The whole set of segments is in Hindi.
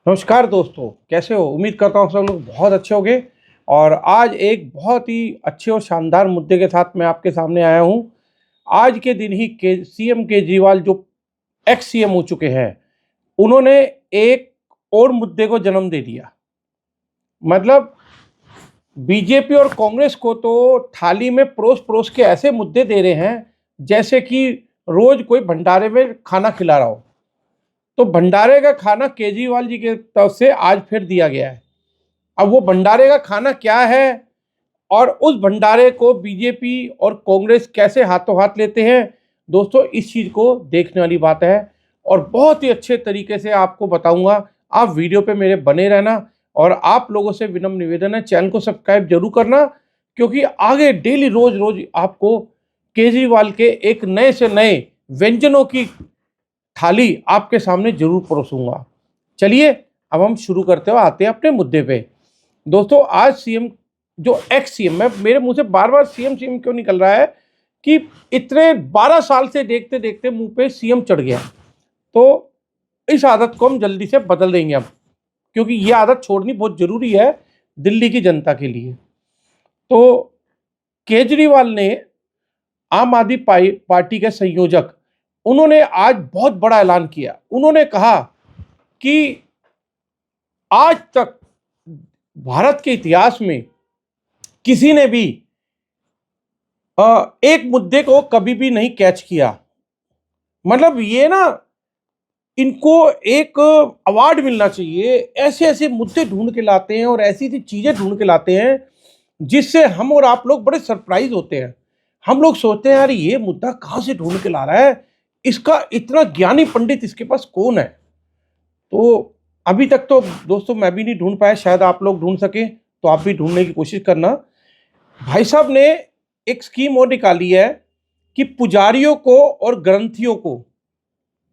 नमस्कार दोस्तों, कैसे हो? उम्मीद करता हूँ सब लोग बहुत अच्छे होंगे। और आज एक बहुत ही अच्छे और शानदार मुद्दे के साथ मैं आपके सामने आया हूँ। आज के दिन ही के सीएम केजरीवाल जो एक्स सीएम हो चुके हैं, उन्होंने एक और मुद्दे को जन्म दे दिया। मतलब बीजेपी और कांग्रेस को तो थाली में परोस-परोस के ऐसे मुद्दे दे रहे हैं जैसे कि रोज कोई भंडारे में खाना खिला रहा हो। तो भंडारे का खाना केजरीवाल जी की तरफ से आज फिर दिया गया है। अब वो भंडारे का खाना क्या है और उस भंडारे को बीजेपी और कांग्रेस कैसे हाथों हाथ लेते हैं, दोस्तों इस चीज़ को देखने वाली बात है। और बहुत ही अच्छे तरीके से आपको बताऊंगा। आप वीडियो पे मेरे बने रहना। और आप लोगों से विनम्र निवेदन है, चैनल को सब्सक्राइब जरूर करना, क्योंकि आगे डेली रोज रोज आपको केजरीवाल के एक नए से नए व्यंजनों की थाली आपके सामने जरूर परोसूंगा। चलिए अब हम शुरू करते हुए आते हैं अपने मुद्दे पे। दोस्तों आज सीएम जो एक्स सीएम है, मेरे मुंह से बार बार सीएम सीएम क्यों निकल रहा है कि इतने 12 साल से देखते देखते मुंह पे सीएम चढ़ गया। तो इस आदत को हम जल्दी से बदल देंगे अब, क्योंकि ये आदत छोड़नी बहुत जरूरी है दिल्ली की जनता के लिए। तो केजरीवाल ने, आम आदमी पार्टी के संयोजक, उन्होंने आज बहुत बड़ा ऐलान किया। उन्होंने कहा कि आज तक भारत के इतिहास में किसी ने भी एक मुद्दे को कभी भी नहीं कैच किया। मतलब ये ना, इनको एक अवार्ड मिलना चाहिए। ऐसे ऐसे मुद्दे ढूंढ के लाते हैं और ऐसी ऐसी चीजें ढूंढ के लाते हैं जिससे हम और आप लोग बड़े सरप्राइज होते हैं। हम लोग सोचते हैं यार ये मुद्दा कहाँ से ढूंढ के ला रहा है, इसका इतना ज्ञानी पंडित इसके पास कौन है। तो अभी तक तो दोस्तों मैं भी नहीं ढूंढ पाया, शायद आप लोग ढूंढ सके तो आप भी ढूंढने की कोशिश करना। भाई साहब ने एक स्कीम और निकाली है कि पुजारियों को और ग्रंथियों को,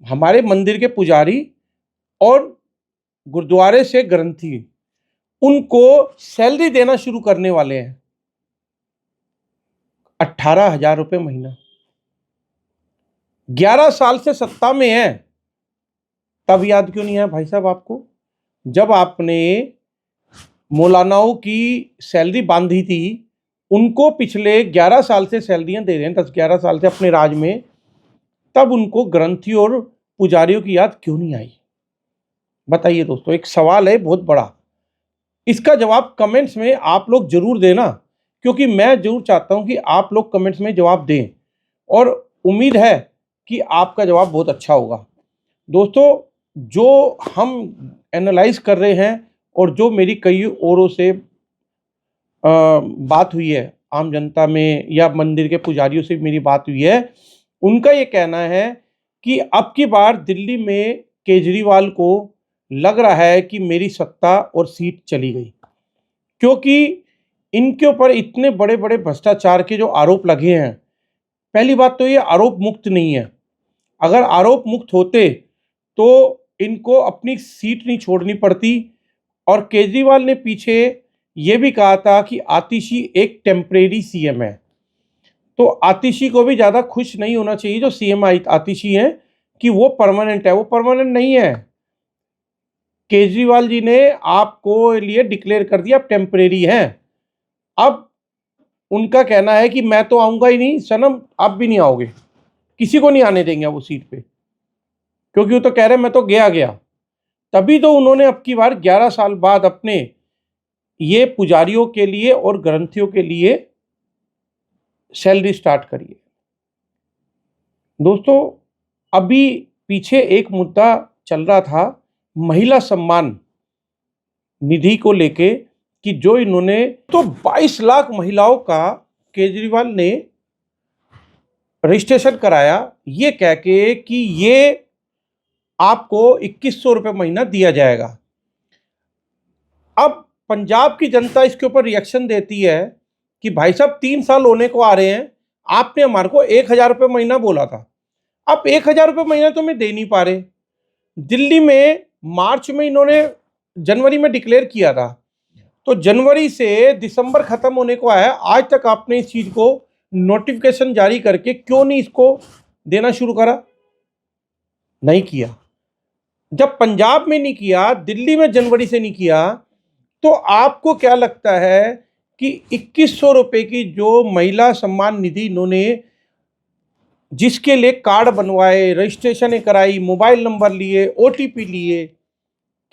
हमारे मंदिर के पुजारी और गुरुद्वारे से ग्रंथी, उनको सैलरी देना शुरू करने वाले हैं 18,000 रुपये महीना। 11 साल से सत्ता में है, तब याद क्यों नहीं है भाई साहब आपको? जब आपने मौलानाओं की सैलरी बांधी थी, उनको पिछले 11 साल से सैलरियां दे रहे हैं, 10-11 साल से अपने राज में, तब उनको ग्रंथी और पुजारियों की याद क्यों नहीं आई? बताइए दोस्तों, एक सवाल है बहुत बड़ा। इसका जवाब कमेंट्स में आप लोग जरूर देना, क्योंकि मैं जरूर चाहता हूं कि आप लोग कमेंट्स में जवाब दें, और उम्मीद है कि आपका जवाब बहुत अच्छा होगा। दोस्तों जो हम एनालाइज कर रहे हैं और जो मेरी कई औरों से बात हुई है, आम जनता में या मंदिर के पुजारियों से मेरी बात हुई है, उनका ये कहना है कि अब की बार दिल्ली में केजरीवाल को लग रहा है कि मेरी सत्ता और सीट चली गई, क्योंकि इनके ऊपर इतने बड़े बड़े भ्रष्टाचार के जो आरोप लगे हैं। पहली बात तो ये आरोप मुक्त नहीं है। अगर आरोप मुक्त होते तो इनको अपनी सीट नहीं छोड़नी पड़ती। और केजरीवाल ने पीछे ये भी कहा था कि आतिशी एक टेम्परेरी सीएम है। तो आतिशी को भी ज़्यादा खुश नहीं होना चाहिए जो सीएम आतिशी हैं कि वो परमानेंट है। वो परमानेंट नहीं है। केजरीवाल जी ने आपको लिए डिक्लेयर कर दिया आप टेम्परेरी हैं। अब उनका कहना है कि मैं तो आऊँगा ही नहीं सनम, आप भी नहीं आओगे, किसी को नहीं आने देंगे वो सीट पे, क्योंकि वो तो कह रहे मैं तो गया गया। तभी तो उन्होंने अब की बार 11 साल बाद अपने ये पुजारियों के लिए और ग्रंथियों के लिए सैलरी स्टार्ट करी है। दोस्तों अभी पीछे एक मुद्दा चल रहा था महिला सम्मान निधि को लेके, कि जो इन्होंने तो 22 लाख महिलाओं का केजरीवाल ने रजिस्ट्रेशन कराया, ये कह के कि ये आपको 2100 रुपये महीना दिया जाएगा। अब पंजाब की जनता इसके ऊपर रिएक्शन देती है कि भाई साहब 3 साल होने को आ रहे हैं, आपने हमारे को 1,000 रुपये महीना बोला था, अब 1,000 रुपये महीना तो मैं दे नहीं पा रहे। दिल्ली में मार्च में इन्होंने जनवरी में डिक्लेयर किया था, तो जनवरी से दिसंबर खत्म होने को आया, आज तक आपने इस चीज को नोटिफिकेशन जारी करके क्यों नहीं इसको देना शुरू करा? नहीं किया। जब पंजाब में नहीं किया, दिल्ली में जनवरी से नहीं किया, तो आपको क्या लगता है कि 2100 रुपए की जो महिला सम्मान निधि इन्होंने, जिसके लिए कार्ड बनवाए, रजिस्ट्रेशन कराई, मोबाइल नंबर लिए, ओटीपी लिए,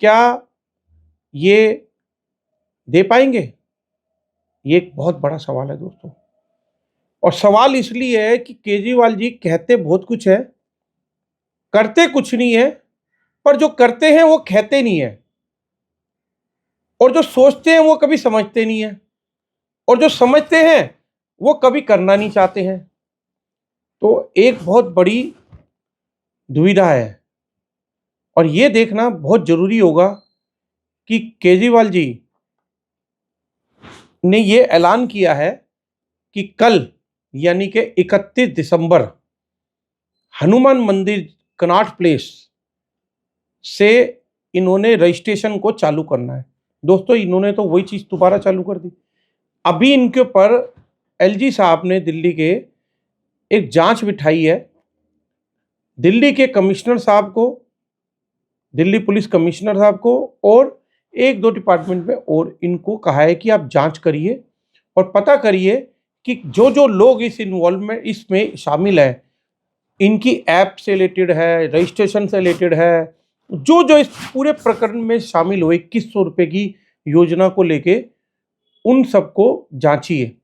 क्या ये दे पाएंगे? ये एक बहुत बड़ा सवाल है दोस्तों। और सवाल इसलिए है कि केजरीवाल जी कहते बहुत कुछ है, करते कुछ नहीं है, पर जो करते हैं वो कहते नहीं है, और जो सोचते हैं वो कभी समझते नहीं है, और जो समझते हैं वो कभी करना नहीं चाहते हैं। तो एक बहुत बड़ी दुविधा है, और ये देखना बहुत जरूरी होगा कि केजरीवाल जी ने ये ऐलान किया है कि कल यानी कि 31 दिसंबर हनुमान मंदिर कनॉट प्लेस से इन्होंने रजिस्ट्रेशन को चालू करना है। दोस्तों, इन्होंने तो वही चीज़ दोबारा चालू कर दी। अभी इनके ऊपर एलजी साहब ने दिल्ली के एक जांच बिठाई है। दिल्ली के कमिश्नर साहब को, दिल्ली पुलिस कमिश्नर साहब को और एक दो डिपार्टमेंट में और इनको कहा है कि आप जांच करिए और पता करिए कि जो जो लोग इस इन्वॉल्वमेंट इसमें शामिल हैं, इनकी ऐप से रिलेटेड है, रजिस्ट्रेशन से रिलेटेड है, जो जो इस पूरे प्रकरण में शामिल हुए 2100 रुपये की योजना को लेके, उन सबको जांचिए।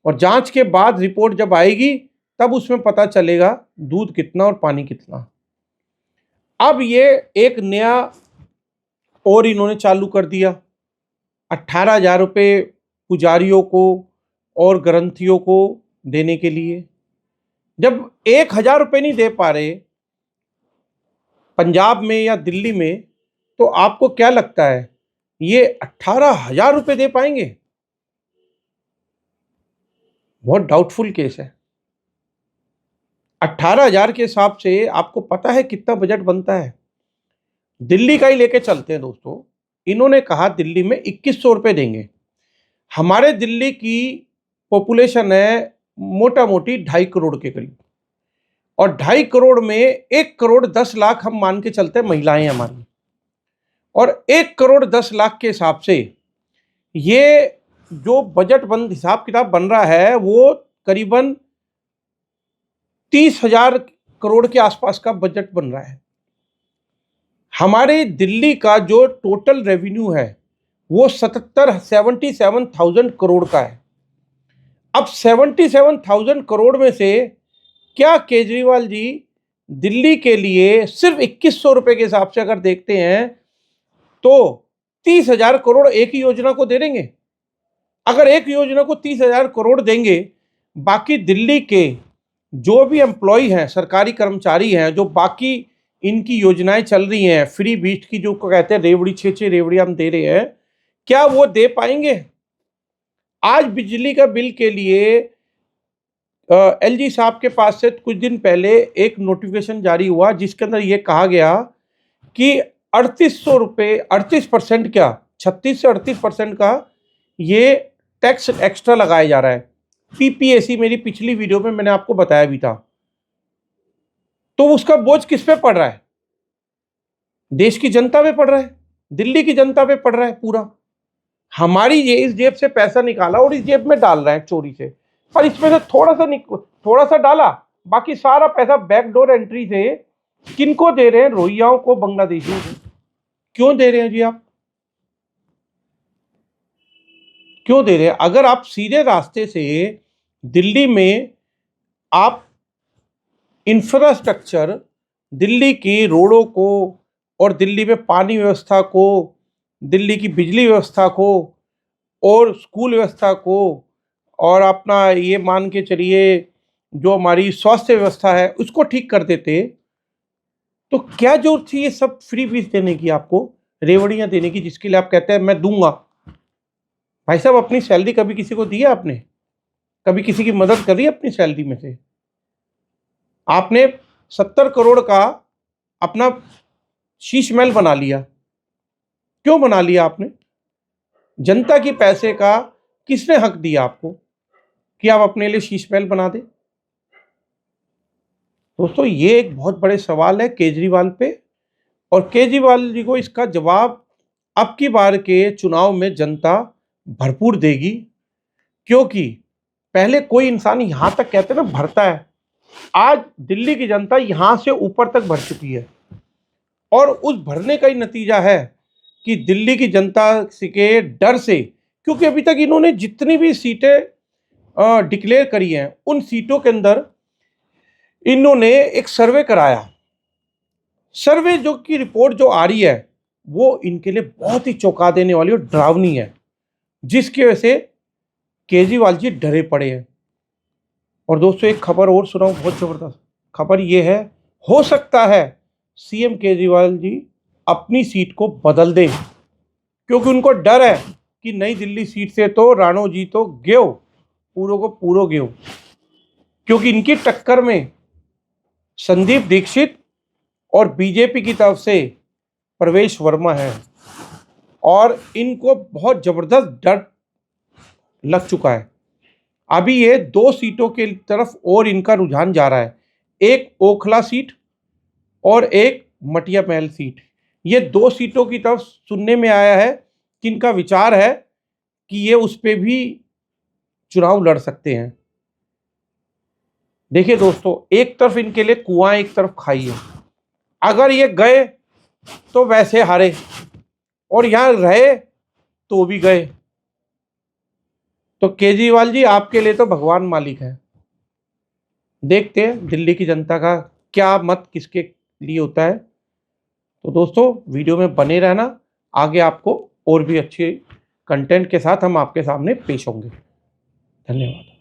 और जांच के बाद रिपोर्ट जब आएगी तब उसमें पता चलेगा दूध कितना और पानी कितना। अब ये एक नया और इन्होंने चालू कर दिया, 18,000 रुपये पुजारियों को और ग्रंथियों को देने के लिए। जब 1,000 रुपये नहीं दे पा रहे पंजाब में या दिल्ली में, तो आपको क्या लगता है ये 18,000 रुपये दे पाएंगे? बहुत डाउटफुल केस है। 18,000 के हिसाब से आपको पता है कितना बजट बनता है? दिल्ली का ही लेके चलते हैं दोस्तों। इन्होंने कहा दिल्ली में 2100 रुपये देंगे। हमारे दिल्ली की पॉपुलेशन है मोटा मोटी 2.5 करोड़ के करीब, और 2.5 करोड़ में 1 करोड़ 10 लाख हम मान के चलते हैं महिलाएं हमारी, और 1 करोड़ 10 लाख के हिसाब से ये जो बजट बन हिसाब किताब बन रहा है वो करीबन 30,000 करोड़ के आसपास का बजट बन रहा है। हमारे दिल्ली का जो टोटल रेवेन्यू है वो 77,000 करोड़ का है। अब 77,000 करोड़ में से क्या केजरीवाल जी दिल्ली के लिए सिर्फ 2100 रुपये के हिसाब से अगर देखते हैं तो 30,000 करोड़ एक ही योजना को दे देंगे? अगर एक योजना को 30,000 करोड़ देंगे, बाकी दिल्ली के जो भी एम्प्लॉय हैं, सरकारी कर्मचारी हैं, जो बाकी इनकी योजनाएं चल रही हैं, फ्री बीट की जो कहते हैं रेवड़ी, 6 रेवड़ी हम दे रहे हैं, क्या वो दे पाएंगे? आज बिजली का बिल के लिए एलजी साहब के पास से कुछ दिन पहले एक नोटिफिकेशन जारी हुआ जिसके अंदर ये कहा गया कि 3800 रुपये, 38% क्या 36 से 38% का ये टैक्स एक्स्ट्रा लगाया जा रहा है। पीपीएसी मेरी पिछली वीडियो में मैंने आपको बताया भी था। तो उसका बोझ किस पे पड़ रहा है? देश की जनता पे पड़ रहा है, दिल्ली की जनता पे पड़ रहा है पूरा। हमारी ये इस जेब से पैसा निकाला और इस जेब में डाल रहे हैं चोरी से, और इसमें से थोड़ा सा डाला, बाकी सारा पैसा बैकडोर एंट्री से किनको दे रहे हैं? रोहिंग्याओं को, बांग्लादेशियों को। क्यों दे रहे हैं जी आप? क्यों दे रहे हैं? अगर आप सीधे रास्ते से दिल्ली में आप इंफ्रास्ट्रक्चर, दिल्ली की रोडों को और दिल्ली में पानी व्यवस्था को, दिल्ली की बिजली व्यवस्था को और स्कूल व्यवस्था को, और अपना ये मान के चलिए जो हमारी स्वास्थ्य व्यवस्था है उसको ठीक कर देते, तो क्या जरूरत थी ये सब फ्री बीस देने की, आपको रेवड़ियां देने की, जिसके लिए आप कहते हैं मैं दूंगा? भाई साहब, अपनी सैलरी कभी किसी को दी है आपने? कभी किसी की मदद करी अपनी सैलरी में से? आपने 70 करोड़ का अपना शीश महल बना लिया। क्यों बना लिया आपने? जनता की पैसे का किसने हक दिया आपको कि आप अपने लिए शीश महल बना दें? दोस्तों, ये एक बहुत बड़े सवाल है केजरीवाल पे और केजरीवाल जी को इसका जवाब अब की बार के चुनाव में जनता भरपूर देगी, क्योंकि पहले कोई इंसान यहां तक कहते ना भरता है, आज दिल्ली की जनता यहां से ऊपर तक भर चुकी है। और उस भरने का ही नतीजा है कि दिल्ली की जनता के डर से, क्योंकि अभी तक इन्होंने जितनी भी सीटें डिक्लेयर करी हैं उन सीटों के अंदर इन्होंने एक सर्वे कराया। सर्वे जो की रिपोर्ट जो आ रही है वो इनके लिए बहुत ही चौंका देने वाली और डरावनी है, जिसकी वजह से केजरीवाल जी डरे पड़े हैं। और दोस्तों एक खबर और सुनाऊं, बहुत जबरदस्त खबर ये है, हो सकता है सीएम केजरीवाल जी अपनी सीट को बदल दें, क्योंकि उनको डर है कि नई दिल्ली सीट से तो राणो जी तो गयो, पूरो को पूरो गयो, क्योंकि इनकी टक्कर में संदीप दीक्षित और बीजेपी की तरफ से प्रवेश वर्मा है, और इनको बहुत जबरदस्त डर लग चुका है। अभी ये 2 सीटों के तरफ और इनका रुझान जा रहा है, एक ओखला सीट और एक मटिया महल सीट। ये 2 सीटों की तरफ सुनने में आया है कि इनका विचार है कि ये उस पे भी चुनाव लड़ सकते हैं। देखिए दोस्तों, एक तरफ इनके लिए कुआं, एक तरफ खाई है। अगर ये गए तो वैसे हारे, और यहां रहे तो भी गए। तो केजरीवाल जी आपके लिए तो भगवान मालिक है। देखते हैं दिल्ली की जनता का क्या मत किसके लिए होता है। तो दोस्तों वीडियो में बने रहना, आगे आपको और भी अच्छे कंटेंट के साथ हम आपके सामने पेश होंगे। धन्यवाद।